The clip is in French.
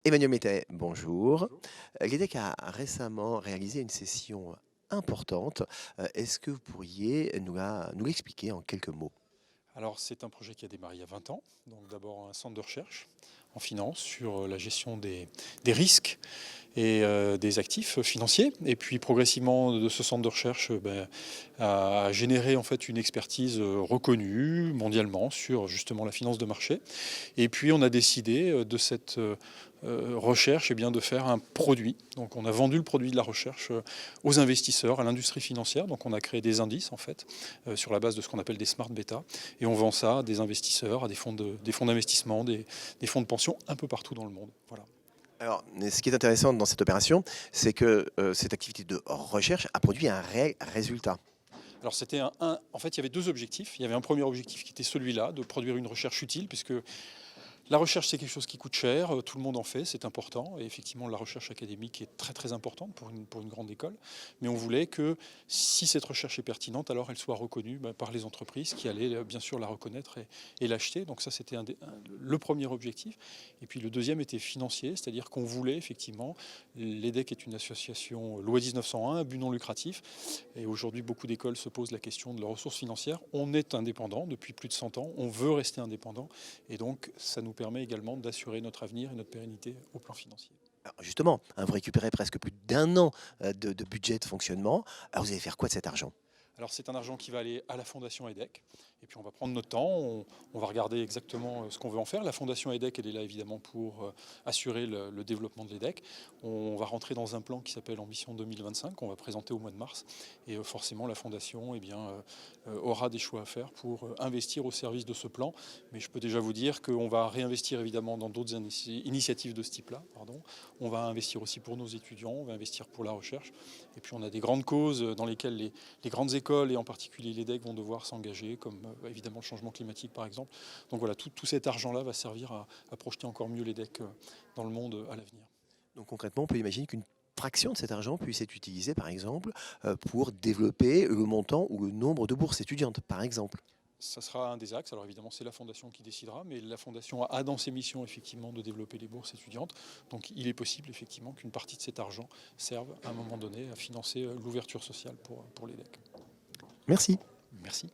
Emmanuel Métet, bonjour. L'EDEC a récemment réalisé une session importante. Est-ce que vous pourriez nous l'expliquer en quelques mots? Alors c'est un projet qui a démarré il y a 20 ans, donc d'abord un centre de recherche en finance sur la gestion des risques et des actifs financiers. Et puis progressivement de ce centre de recherche a généré en fait une expertise reconnue mondialement sur justement la finance de marché. Et puis on a décidé de cette recherche de faire un produit. Donc on a vendu le produit de la recherche aux investisseurs, à l'industrie financière. Donc on a créé des indices en fait sur la base de ce qu'on appelle des smart beta. Et on vend ça à des investisseurs, à des fonds d'investissement, des fonds de pension un peu partout dans le monde. Voilà. Alors, ce qui est intéressant dans cette opération, c'est que cette activité de recherche a produit un réel résultat. Alors en fait, il y avait deux objectifs. Il y avait un premier objectif qui était celui-là, de produire une recherche utile, puisque la recherche, c'est quelque chose qui coûte cher, tout le monde en fait, c'est important. Et effectivement, la recherche académique est très très importante pour une grande école. Mais on voulait que si cette recherche est pertinente, alors elle soit reconnue par les entreprises qui allaient bien sûr la reconnaître et l'acheter. Donc ça, c'était le premier objectif. Et puis le deuxième était financier, c'est-à-dire qu'on voulait effectivement, l'EDEC est une association loi 1901, à but non lucratif. Et aujourd'hui, beaucoup d'écoles se posent la question de leurs ressources financières. On est indépendant depuis plus de 100 ans, on veut rester indépendant. Et donc, ça nous permet également d'assurer notre avenir et notre pérennité au plan financier. Alors justement, hein, vous récupérez presque plus d'un an de budget de fonctionnement. Alors vous allez faire quoi de cet argent? Alors c'est un argent qui va aller à la Fondation EDEC, et puis on va prendre notre temps, on va regarder exactement ce qu'on veut en faire. La Fondation EDEC, elle est là évidemment pour assurer le développement de l'EDEC. On va rentrer dans un plan qui s'appelle Ambition 2025, qu'on va présenter au mois de mars, et forcément la Fondation aura des choix à faire pour investir au service de ce plan. Mais je peux déjà vous dire qu'on va réinvestir évidemment dans d'autres initiatives de ce type-là. On va investir aussi pour nos étudiants, on va investir pour la recherche, et puis on a des grandes causes dans lesquelles les grandes écoles et en particulier l'EDEC vont devoir s'engager, comme évidemment le changement climatique par exemple. Donc voilà, tout cet argent-là va servir à projeter encore mieux l'EDEC dans le monde à l'avenir. Donc concrètement, on peut imaginer qu'une fraction de cet argent puisse être utilisée, par exemple, pour développer le montant ou le nombre de bourses étudiantes, par exemple. Ça sera un des axes. Alors évidemment, c'est la Fondation qui décidera, mais la Fondation a dans ses missions effectivement de développer les bourses étudiantes. Donc il est possible effectivement qu'une partie de cet argent serve à un moment donné à financer l'ouverture sociale pour l'EDEC. Merci. Merci.